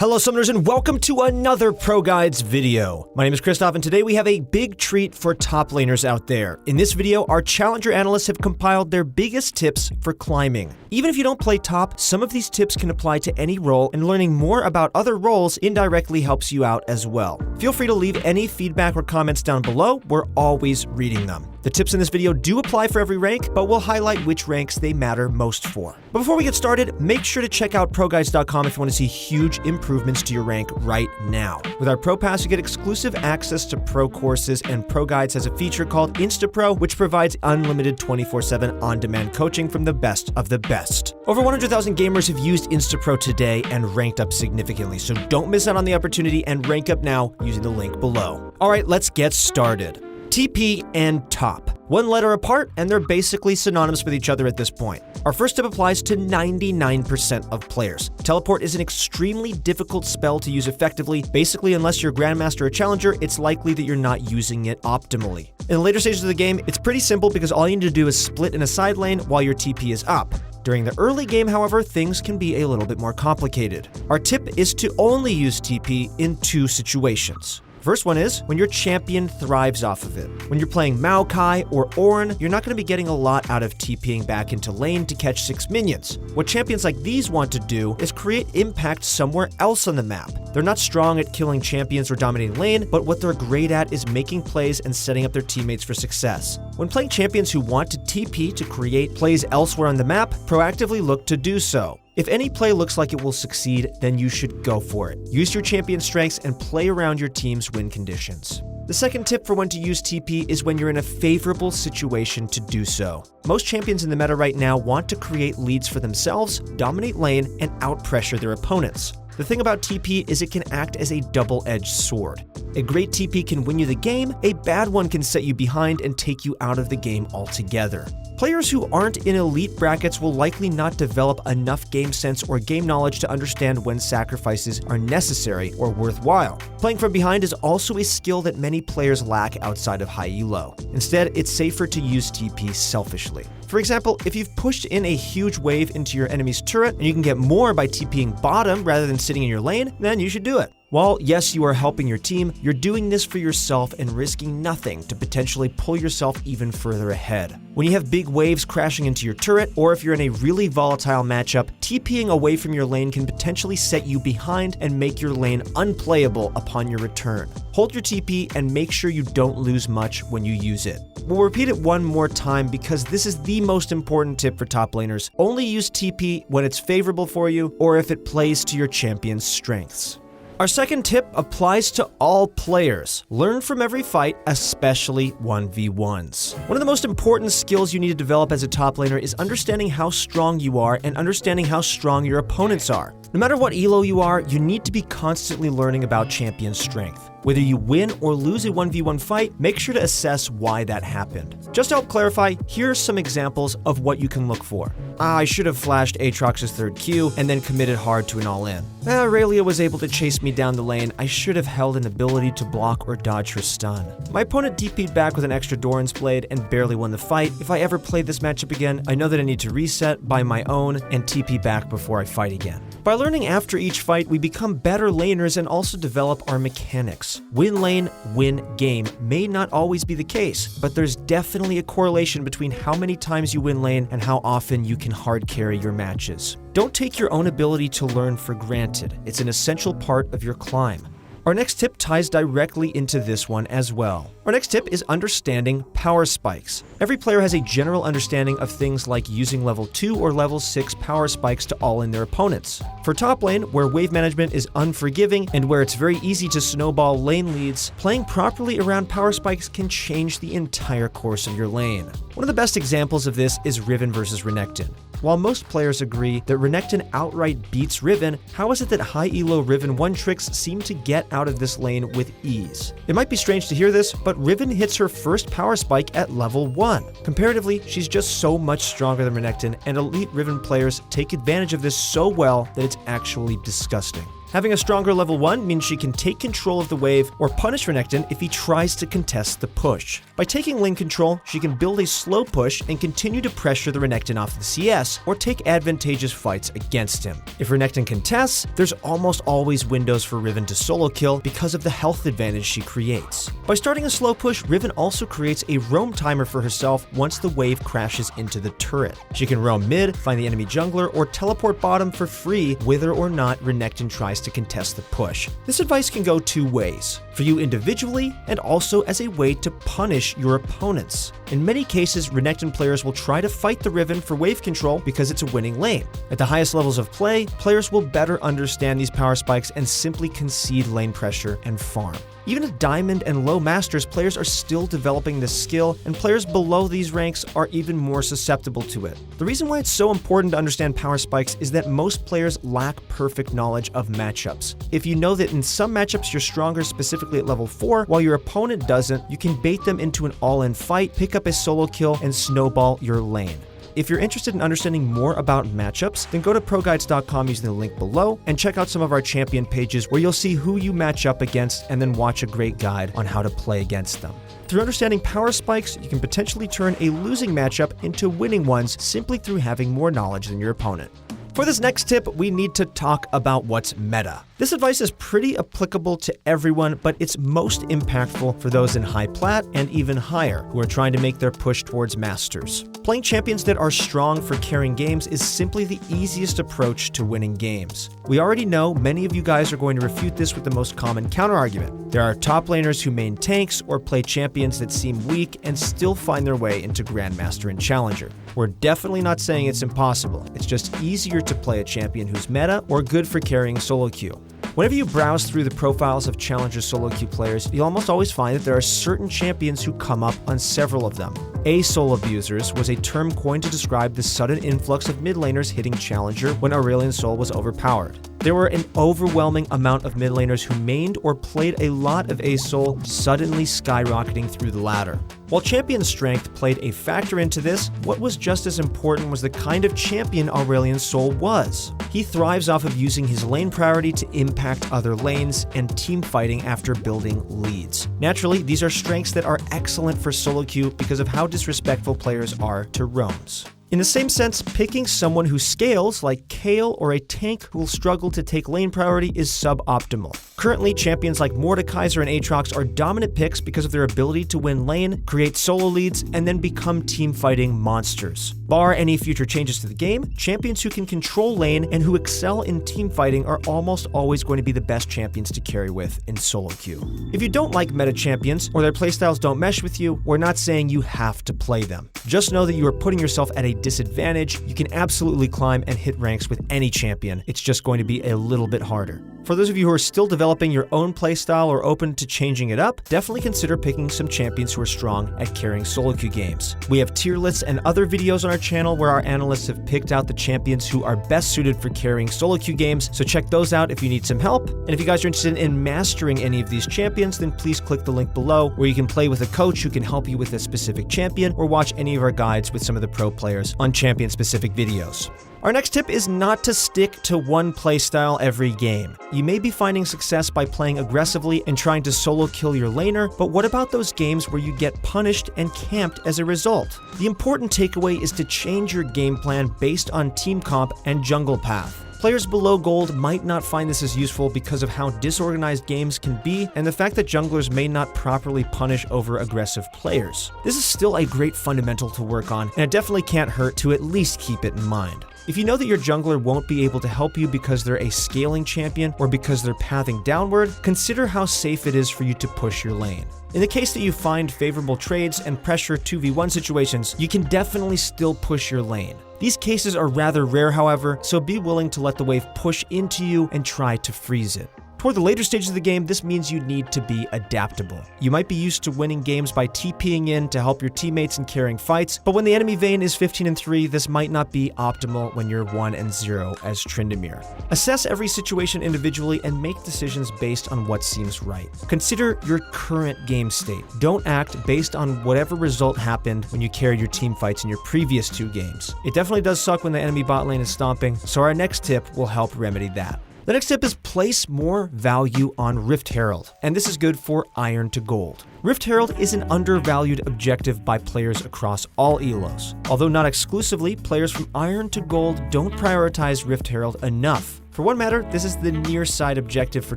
Hello Summoners and welcome to another ProGuides video. My name is Christoph and today we have a big treat for top laners out there. In this video, our challenger analysts have compiled their biggest tips for climbing. Even if you don't play top, some of these tips can apply to any role, and learning more about other roles indirectly helps you out as well. Feel free to leave any feedback or comments down below. We're always reading them. The tips in this video do apply for every rank, but we'll highlight which ranks they matter most for. But before we get started, make sure to check out ProGuides.com if you want to see huge improvements to your rank right now. With our Pro Pass, you get exclusive access to pro courses, and ProGuides has a feature called InstaPro, which provides unlimited 24/7 on-demand coaching from the best of the best. Over 100,000 gamers have used InstaPro today and ranked up significantly, so don't miss out on the opportunity and rank up now using the link below. All right, let's get started. TP and top. One letter apart, and they're basically synonymous with each other at this point. Our first tip applies to 99% of players. Teleport is an extremely difficult spell to use effectively. Basically, unless you're Grandmaster or Challenger, it's likely that you're not using it optimally. In the later stages of the game, it's pretty simple because all you need to do is split in a side lane while your TP is up. During the early game, however, things can be a little bit more complicated. Our tip is to only use TP in two situations. First one is when your champion thrives off of it. When you're playing Maokai or Ornn, you're not going to be getting a lot out of TPing back into lane to catch 6 minions. What champions like these want to do is create impact somewhere else on the map. They're not strong at killing champions or dominating lane, but what they're great at is making plays and setting up their teammates for success. When playing champions who want to TP to create plays elsewhere on the map, proactively look to do so. If any play looks like it will succeed, then you should go for it. Use your champion's strengths and play around your team's win conditions. The second tip for when to use TP is when you're in a favorable situation to do so. Most champions in the meta right now want to create leads for themselves, dominate lane, and out-pressure their opponents. The thing about TP is it can act as a double-edged sword. A great TP can win you the game, a bad one can set you behind and take you out of the game altogether. Players who aren't in elite brackets will likely not develop enough game sense or game knowledge to understand when sacrifices are necessary or worthwhile. Playing from behind is also a skill that many players lack outside of high elo. Instead, it's safer to use TP selfishly. For example, if you've pushed in a huge wave into your enemy's turret and you can get more by TPing bottom rather than sitting in your lane, then you should do it. While, yes, you are helping your team, you're doing this for yourself and risking nothing to potentially pull yourself even further ahead. When you have big waves crashing into your turret, or if you're in a really volatile matchup, TPing away from your lane can potentially set you behind and make your lane unplayable upon your return. Hold your TP and make sure you don't lose much when you use it. We'll repeat it one more time because this is the most important tip for top laners. Only use TP when it's favorable for you or if it plays to your champion's strengths. Our second tip applies to all players. Learn from every fight, especially 1v1s. One of the most important skills you need to develop as a top laner is understanding how strong you are and understanding how strong your opponents are. No matter what elo you are, you need to be constantly learning about champion strength. Whether you win or lose a 1v1 fight, make sure to assess why that happened. Just to help clarify, here are some examples of what you can look for. I should have flashed Aatrox's third Q and then committed hard to an all-in. Aurelia was able to chase me down the lane. I should have held an ability to block or dodge her stun. My opponent DP'd back with an extra Doran's Blade and barely won the fight. If I ever play this matchup again, I know that I need to reset, buy my own, and TP back before I fight again. By learning after each fight, we become better laners and also develop our mechanics. Win lane, win game may not always be the case, but there's definitely a correlation between how many times you win lane and how often you can hard carry your matches. Don't take your own ability to learn for granted. It's an essential part of your climb. Our next tip ties directly into this one as well. Our next tip is understanding power spikes. Every player has a general understanding of things like using level 2 or level 6 power spikes to all in their opponents. For top lane, where wave management is unforgiving and where it's very easy to snowball lane leads, playing properly around power spikes can change the entire course of your lane. One of the best examples of this is Riven versus Renekton. While most players agree that Renekton outright beats Riven, how is it that high elo Riven one-tricks seem to get out of this lane with ease? It might be strange to hear this, but Riven hits her first power spike at level 1. Comparatively, she's just so much stronger than Renekton, and elite Riven players take advantage of this so well that it's actually disgusting. Having a stronger level 1 means she can take control of the wave or punish Renekton if he tries to contest the push. By taking lane control, she can build a slow push and continue to pressure the Renekton off the CS or take advantageous fights against him. If Renekton contests, there's almost always windows for Riven to solo kill because of the health advantage she creates. By starting a slow push, Riven also creates a roam timer for herself once the wave crashes into the turret. She can roam mid, find the enemy jungler, or teleport bottom for free whether or not Renekton tries to contest the push. This advice can go two ways, for you individually and also as a way to punish your opponents. In many cases, Renekton players will try to fight the Riven for wave control because it's a winning lane. At the highest levels of play, players will better understand these power spikes and simply concede lane pressure and farm. Even at Diamond and low Masters, players are still developing this skill, and players below these ranks are even more susceptible to it. The reason why it's so important to understand power spikes is that most players lack perfect knowledge of matchups. If you know that in some matchups you're stronger specifically at level 4, while your opponent doesn't, you can bait them into an all-in fight, pick up a solo kill, and snowball your lane. If you're interested in understanding more about matchups, then go to ProGuides.com using the link below and check out some of our champion pages where you'll see who you match up against and then watch a great guide on how to play against them. Through understanding power spikes, you can potentially turn a losing matchup into winning ones simply through having more knowledge than your opponent. For this next tip, we need to talk about what's meta. This advice is pretty applicable to everyone, but it's most impactful for those in high plat and even higher who are trying to make their push towards masters. Playing champions that are strong for carrying games is simply the easiest approach to winning games. We already know many of you guys are going to refute this with the most common counterargument. There are top laners who main tanks or play champions that seem weak and still find their way into Grandmaster and Challenger. We're definitely not saying it's impossible. It's just easier to play a champion who's meta or good for carrying solo queue. Whenever you browse through the profiles of Challenger solo queue players, you'll almost always find that there are certain champions who come up on several of them. A-Soul abusers was a term coined to describe the sudden influx of mid laners hitting Challenger when Aurelion Sol was overpowered. There were an overwhelming amount of mid laners who mained or played a lot of A-Soul, suddenly skyrocketing through the ladder. While champion strength played a factor into this, what was just as important was the kind of champion Aurelion Sol was. He thrives off of using his lane priority to impact other lanes and team fighting after building leads. Naturally, these are strengths that are excellent for solo queue because of how disrespectful players are to roams. In the same sense, picking someone who scales, like Kayle or a tank who will struggle to take lane priority, is suboptimal. Currently, champions like Mordekaiser and Aatrox are dominant picks because of their ability to win lane, create solo leads, and then become team-fighting monsters. Bar any future changes to the game, champions who can control lane and who excel in team fighting are almost always going to be the best champions to carry with in solo queue. If you don't like meta champions, or their playstyles don't mesh with you, we're not saying you have to play them. Just know that you are putting yourself at a disadvantage. You can absolutely climb and hit ranks with any champion. It's just going to be a little bit harder. For those of you who are still developing your own playstyle or open to changing it up, definitely consider picking some champions who are strong at carrying solo queue games. We have tier lists and other videos on our channel where our analysts have picked out the champions who are best suited for carrying solo queue games, so check those out if you need some help. And if you guys are interested in mastering any of these champions, then please click the link below where you can play with a coach who can help you with a specific champion or watch any of our guides with some of the pro players on champion-specific videos. Our next tip is not to stick to one playstyle every game. You may be finding success by playing aggressively and trying to solo kill your laner, but what about those games where you get punished and camped as a result? The important takeaway is to change your game plan based on team comp and jungle path. Players below gold might not find this as useful because of how disorganized games can be and the fact that junglers may not properly punish over aggressive players. This is still a great fundamental to work on, and it definitely can't hurt to at least keep it in mind. If you know that your jungler won't be able to help you because they're a scaling champion or because they're pathing downward, consider how safe it is for you to push your lane. In the case that you find favorable trades and pressure 2v1 situations, you can definitely still push your lane. These cases are rather rare, however, so be willing to let the wave push into you and try to freeze it. Toward the later stages of the game, this means you need to be adaptable. You might be used to winning games by TPing in to help your teammates in carrying fights, but when the enemy Vayne is 15-3, this might not be optimal when you're 1-0 as Tryndamere. Assess every situation individually and make decisions based on what seems right. Consider your current game state. Don't act based on whatever result happened when you carried your team fights in your previous 2 games. It definitely does suck when the enemy bot lane is stomping, so our next tip will help remedy that. The next tip is place more value on Rift Herald, and this is good for Iron to Gold. Rift Herald is an undervalued objective by players across all elos. Although not exclusively, players from Iron to Gold don't prioritize Rift Herald enough. For one matter, this is the near side objective for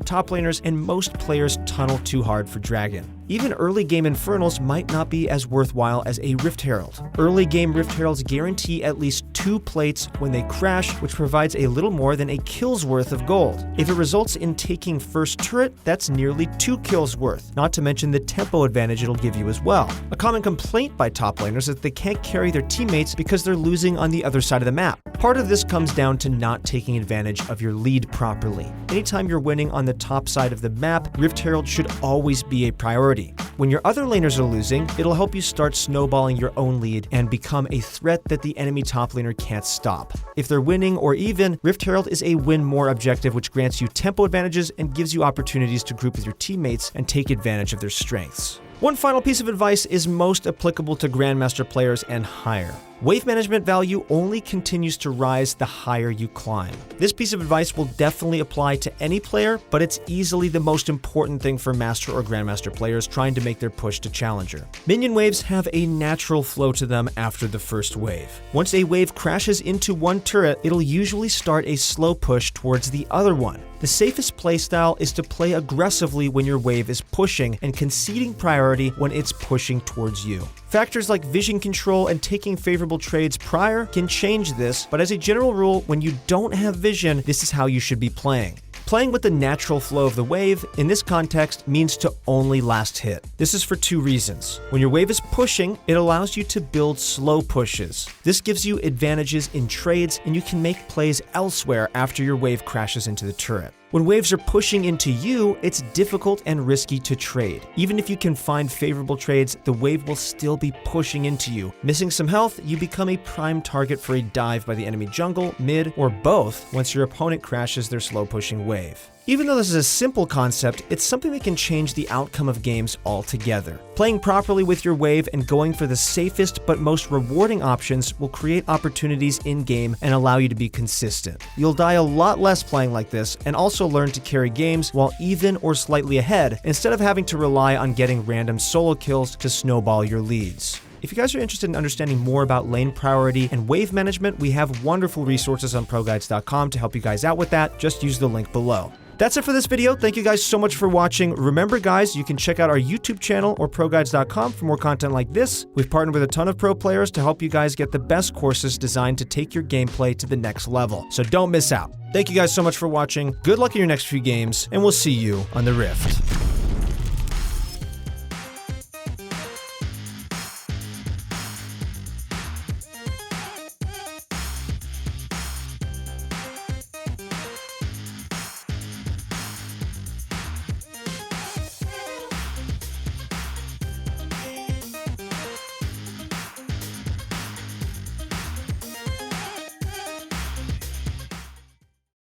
top laners, and most players tunnel too hard for Dragon. Even early game Infernals might not be as worthwhile as a Rift Herald. Early game Rift Heralds guarantee at least 2 plates when they crash, which provides a little more than a kill's worth of gold. If it results in taking first turret, that's nearly 2 kills worth, not to mention the tempo advantage it'll give you as well. A common complaint by top laners is that they can't carry their teammates because they're losing on the other side of the map. Part of this comes down to not taking advantage of your lead properly. Anytime you're winning on the top side of the map, Rift Herald should always be a priority. When your other laners are losing, it'll help you start snowballing your own lead and become a threat that the enemy top laner can't stop. If they're winning or even, Rift Herald is a win more objective, which grants you tempo advantages and gives you opportunities to group with your teammates and take advantage of their strengths. One final piece of advice is most applicable to Grandmaster players and higher. Wave management value only continues to rise the higher you climb. This piece of advice will definitely apply to any player, but it's easily the most important thing for Master or Grandmaster players trying to make their push to Challenger. Minion waves have a natural flow to them after the first wave. Once a wave crashes into one turret, it'll usually start a slow push towards the other one. The safest playstyle is to play aggressively when your wave is pushing and conceding priority when it's pushing towards you. Factors like vision control and taking favorable trades prior can change this, but as a general rule, when you don't have vision, this is how you should be playing. Playing with the natural flow of the wave, in this context, means to only last hit. This is for 2 reasons. When your wave is pushing, it allows you to build slow pushes. This gives you advantages in trades, and you can make plays elsewhere after your wave crashes into the turret. When waves are pushing into you, it's difficult and risky to trade. Even if you can find favorable trades, the wave will still be pushing into you. Missing some health, you become a prime target for a dive by the enemy jungle, mid, or both once your opponent crashes their slow pushing wave. Even though this is a simple concept, it's something that can change the outcome of games altogether. Playing properly with your wave and going for the safest but most rewarding options will create opportunities in-game and allow you to be consistent. You'll die a lot less playing like this, and also learn to carry games while even or slightly ahead, instead of having to rely on getting random solo kills to snowball your leads. If you guys are interested in understanding more about lane priority and wave management, we have wonderful resources on ProGuides.com to help you guys out with that. Just use the link below. That's it for this video. Thank you guys so much for watching. Remember guys, you can check out our YouTube channel or ProGuides.com for more content like this. We've partnered with a ton of pro players to help you guys get the best courses designed to take your gameplay to the next level. So don't miss out. Thank you guys so much for watching. Good luck in your next few games, and we'll see you on the Rift.